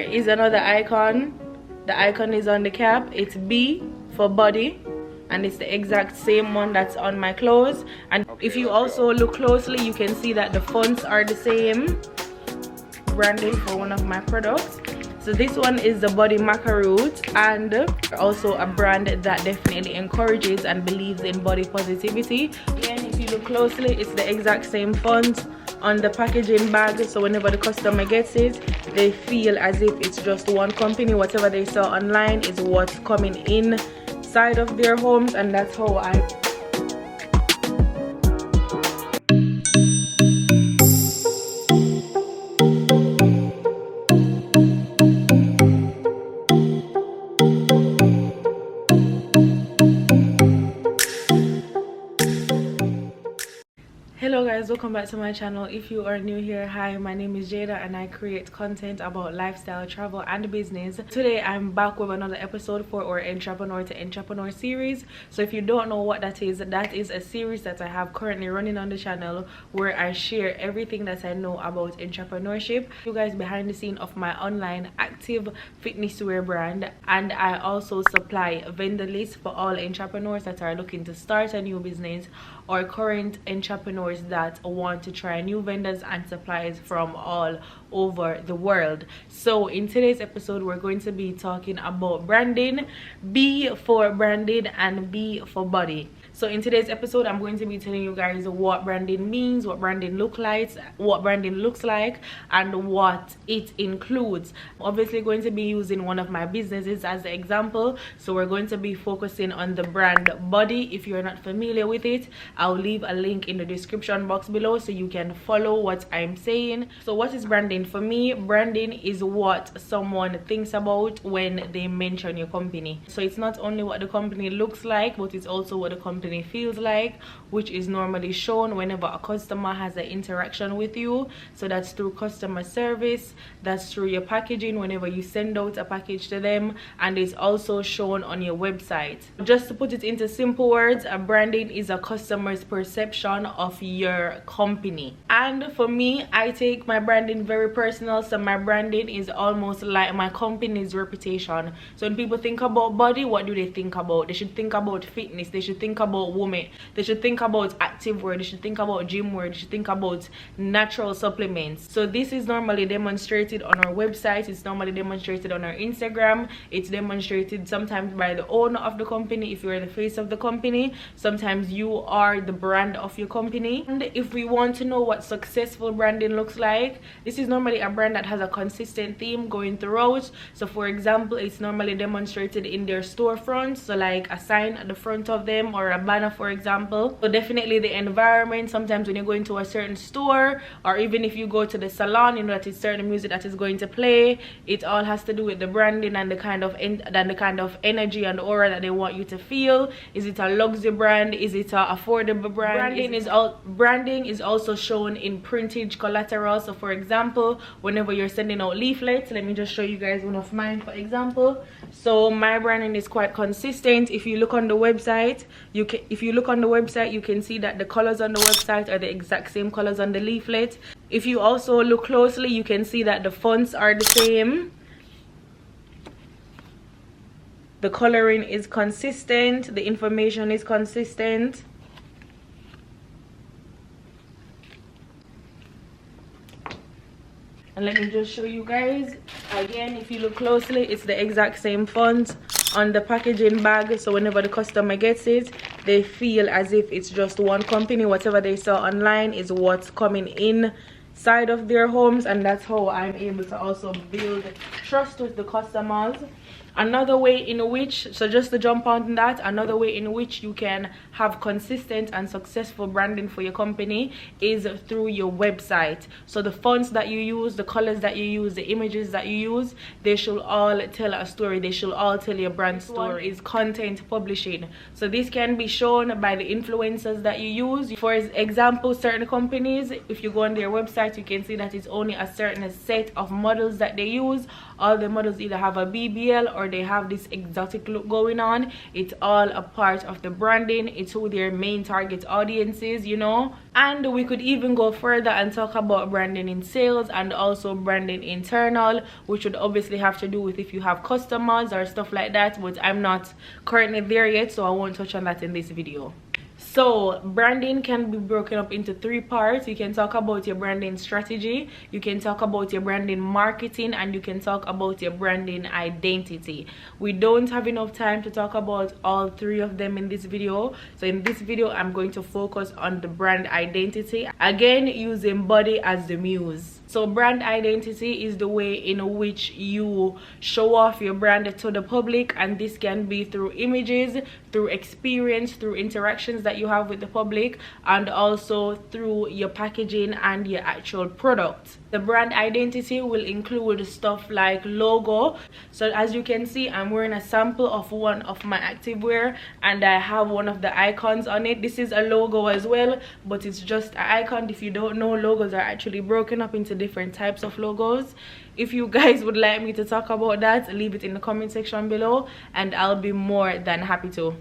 is another icon. The icon is on the cap. It's B for body, and it's the exact same one that's on my clothes. And if you also look closely, you can see that the fonts are the same branding for one of my products. So this one is the body macaroon, and also a brand that definitely encourages and believes in body positivity. Again, if you look closely, it's the exact same font on the packaging bag, so whenever the customer gets it, they feel as if it's just one company. Whatever they saw online is what's coming inside of their homes, and that's how I Hello guys, welcome back to my channel. If you are new here, hi, my name is Jaydah and I create content about lifestyle, travel and business. Today I'm back with another episode for our entrepreneur to entrepreneur series. So if you don't know what that is a series that I have currently running on the channel where I share everything that I know about entrepreneurship. You guys behind the scene of my online active fitness wear brand, and I also supply vendor lists for all entrepreneurs that are looking to start a new business or current entrepreneurs that want to try new vendors and suppliers from all over the world. So in today's episode, we're going to be talking about branding, B for branded and B for body. So in today's episode, I'm going to be telling you guys what branding means, what branding looks like, and what it includes. I'm obviously going to be using one of my businesses as the example. So we're going to be focusing on the brand body. If you're not familiar with it, I'll leave a link in the description box below so you can follow what I'm saying. So what is branding? For me, branding is what someone thinks about when they mention your company. So it's not only what the company looks like, but it's also what the company feels like, which is normally shown whenever a customer has an interaction with you. So that's through customer service, that's through your packaging whenever you send out a package to them, and it's also shown on your website. Just to put it into simple words, a branding is a customer's perception of your company. And for me, I take my branding very personal. So my branding is almost like my company's reputation. So when people think about body, what do they think about? They should think about fitness, they should think about women, they should think about active wear, they should think about gym wear, they should think about natural supplements. So this is normally demonstrated on our website, it's normally demonstrated on our Instagram, it's demonstrated sometimes by the owner of the company. If you're the face of the company, sometimes you are the brand of your company. And if we want to know what successful branding looks like, this is normally a brand that has a consistent theme going throughout. So for example, it's normally demonstrated in their storefront, so like a sign at the front of them or a banner, for example. So definitely the environment. Sometimes when you go into a certain store, or even if you go to the salon, you know that it's certain music that is going to play. It all has to do with the branding and the kind of energy and aura that they want you to feel. Is it a luxury brand? Is it a affordable brand? Branding is also shown in printed collateral. So for example, whenever you're sending out leaflets, let me just show you guys one of mine, for example. So my branding is quite consistent. If you look on the website, you can see that the colors on the website are the exact same colors on the leaflet. If you also look closely, you can see that the fonts are the same. The coloring is consistent, the information is consistent. And let me just show you guys again. If you look closely, it's the exact same font on the packaging bag, so whenever the customer gets it, they feel as if it's just one company. Whatever they saw online is what's coming inside of their homes, and that's how I'm able to also build trust with the customers. Another way in which, so just to jump on that, another way in which you can have consistent and successful branding for your company is through your website. So the fonts that you use, the colors that you use, the images that you use, they should all tell a story. They should all tell your brand story. Is content publishing. So this can be shown by the influencers that you use. For example, certain companies, if you go on their website website, you can see that it's only a certain set of models that they use. All the models either have a BBL or they have this exotic look going on. It's all a part of the branding. It's who their main target audience is, you know. And we could even go further and talk about branding in sales and also branding internal, which would obviously have to do with if you have customers or stuff like that, but I'm not currently there yet, so I won't touch on that in this video. So branding can be broken up into 3 parts. You can talk about your branding strategy, you can talk about your branding marketing, and you can talk about your branding identity. We don't have enough time to talk about all 3 of them in this video, so in this video I'm going to focus on the brand identity, again using body as the muse. So brand identity is the way in which you show off your brand to the public, and this can be through images, through experience, through interactions that you have with the public, and also through your packaging and your actual product. The brand identity will include stuff like logo. So as you can see, I'm wearing a sample of one of my activewear and I have one of the icons on it. This is a logo as well, but it's just an icon. If you don't know, logos are actually broken up into different types of logos. If you guys would like me to talk about that, leave it in the comment section below and I'll be more than happy to.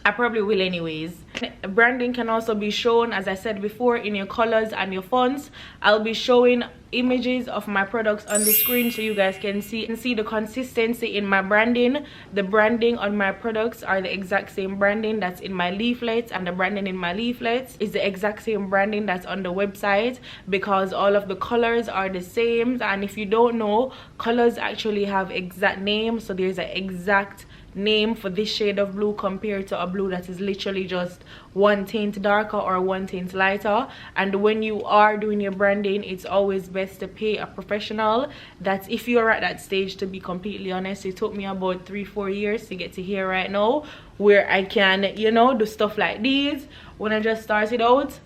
I probably will anyways. Branding can also be shown, as I said before, in your colors and your fonts. I'll be showing images of my products on the screen so you guys can see the consistency in my branding. The branding on my products are the exact same branding that's in my leaflets, and the branding in my leaflets is the exact same branding that's on the website, because all of the colors are the same. And if you don't know, colors actually have exact names, so there's an exact name for this shade of blue compared to a blue that is literally just 1 tint darker or 1 tint lighter. And when you are doing your branding, it's always best to pay a professional. That's if you're at that stage. To be completely honest, it took me about 3-4 years to get to here right now where I can, you know, do stuff like these. When I just started out,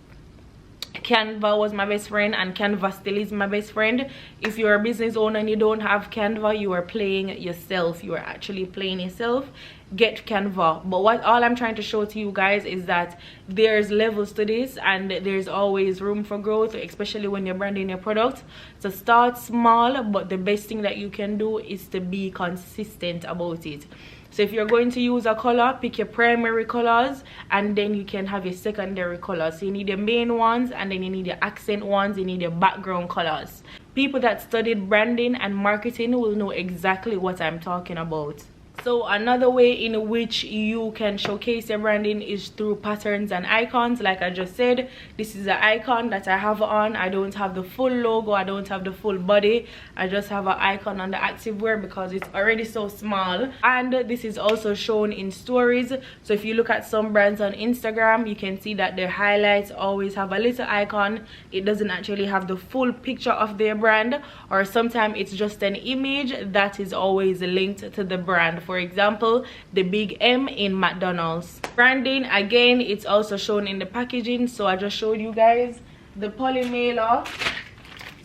Canva was my best friend, and Canva still is my best friend. If you're a business owner and you don't have Canva, you are playing yourself. You are actually playing yourself. Get Canva. But what all I'm trying to show to you guys is that there's levels to this, and there's always room for growth, especially when you're branding your product. So start small, but the best thing that you can do is to be consistent about it. So if you're going to use a color, pick your primary colors, and then you can have your secondary colors. So you need your main ones, and then you need your accent ones, you need your background colors. People that studied branding and marketing will know exactly what I'm talking about. So another way in which you can showcase your branding is through patterns and icons. Like I just said, this is an icon that I have on. I don't have the full logo, I don't have the full body, I just have an icon on the activewear because it's already so small. And this is also shown in stories. So if you look at some brands on Instagram, you can see that their highlights always have a little icon. It doesn't actually have the full picture of their brand, or sometimes it's just an image that is always linked to the brand. For example, the big M in McDonald's. Branding, again, it's also shown in the packaging. So I just showed you guys the poly mailer.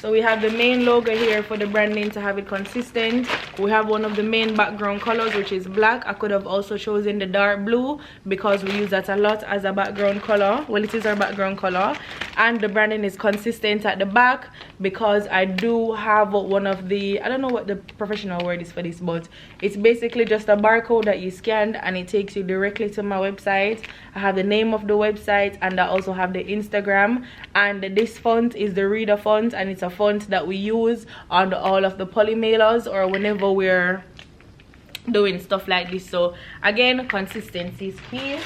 So we have the main logo here for the branding to have it consistent. We have one of the main background colors, which is black. I could have also chosen the dark blue because we use that a lot as a background color. Well, it is our background color. And the branding is consistent at the back because I do have one of the, I don't know what the professional word is for this, but it's basically just a barcode that you scanned and it takes you directly to my website. I have the name of the website, and I also have the Instagram. And this font is the reader font, and it's a font that we use on all of the poly mailers or whenever we're doing stuff like this. So again, consistency is key.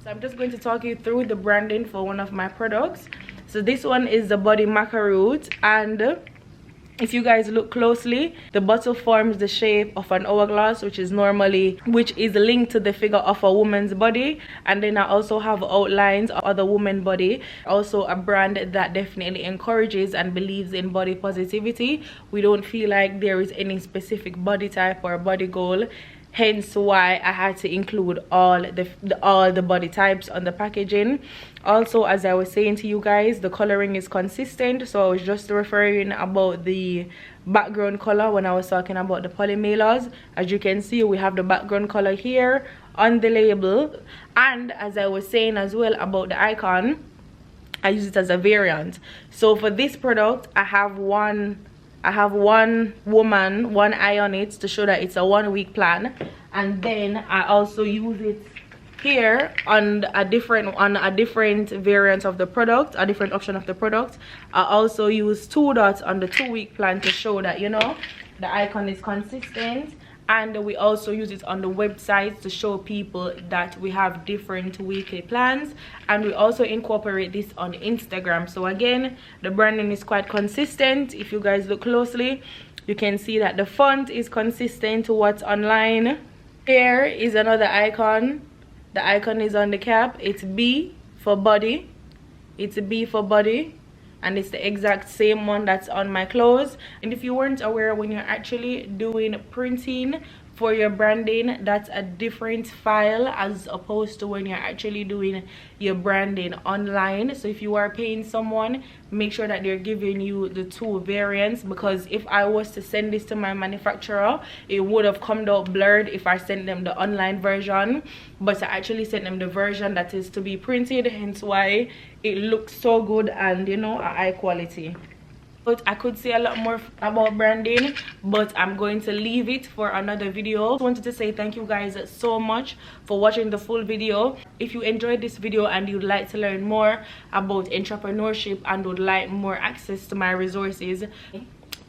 So I'm just going to talk you through the branding for one of my products. So this one is the body macaroon, and if you guys look closely, the bottle forms the shape of an hourglass, which is linked to the figure of a woman's body. And then I also have outlines of the woman body. Also a brand that definitely encourages and believes in body positivity. We don't feel like there is any specific body type or body goal, hence why I had to include all the body types on the packaging. Also, as I was saying to you guys, the coloring is consistent. So I was just referring about the background color when I was talking about the poly mailers. As you can see, we have the background color here on the label. And as I was saying as well about the icon, I use it as a variant. So for this product, I have one woman, one eye on it to show that it's a 1 week plan. And then I also use it here on a different variant of the product, a different option of the product. I also use 2 dots on the 2 week plan to show that, you know, the icon is consistent. And we also use it on the website to show people that we have different weekly plans. And we also incorporate this on Instagram. So again, the branding is quite consistent. If you guys look closely, you can see that the font is consistent to what's online. Here is another icon. The icon is on the cap. It's B for body. It's a B for body. And it's the exact same one that's on my clothes. And if you weren't aware, when you're actually doing printing for your branding, that's a different file as opposed to when you're actually doing your branding online. So if you are paying someone, make sure that they're giving you the 2 variants, because if I was to send this to my manufacturer, it would have come out blurred if I sent them the online version, but I actually sent them the version that is to be printed, hence why it looks so good and, you know, a high quality. But I could say a lot more about branding, but I'm going to leave it for another video. I wanted to say thank you guys so much for watching the full video. If you enjoyed this video and you'd like to learn more about entrepreneurship and would like more access to my resources,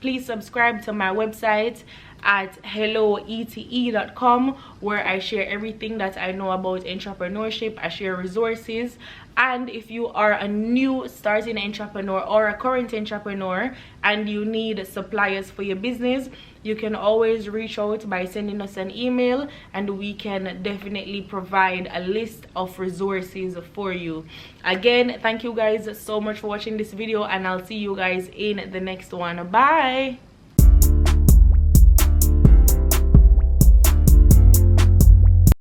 please subscribe to my website at helloete.com, where I share everything that I know about entrepreneurship. I share resources. And if you are a new starting entrepreneur or a current entrepreneur and you need suppliers for your business, you can always reach out by sending us an email, and we can definitely provide a list of resources for you. Again, thank you guys so much for watching this video, and I'll see you guys in the next one. Bye.